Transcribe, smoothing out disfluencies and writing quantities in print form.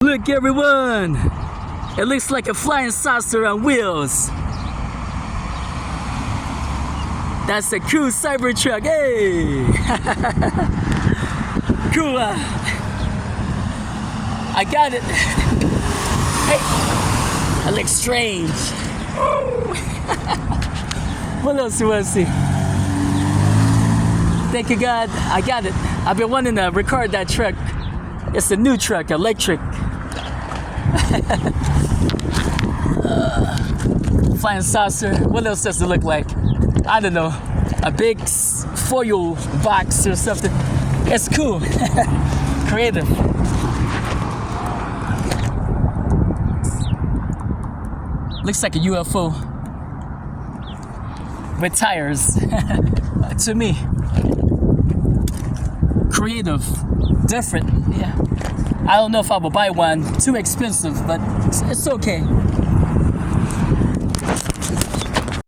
Look everyone! It looks like a flying saucer on wheels. That's a cool Cybertruck, hey! Cool, I got it. Hey, that looks strange. What else do I see? Thank you God, I got it. I've been wanting to record that truck. It's a new truck, electric. Flying saucer. What else does it look like? I don't know. A big foil box or something. It's cool. Creative. Looks like a UFO with tires. To me. Creative. Different. Yeah. I don't know if I will buy one. Too expensive, but it's okay.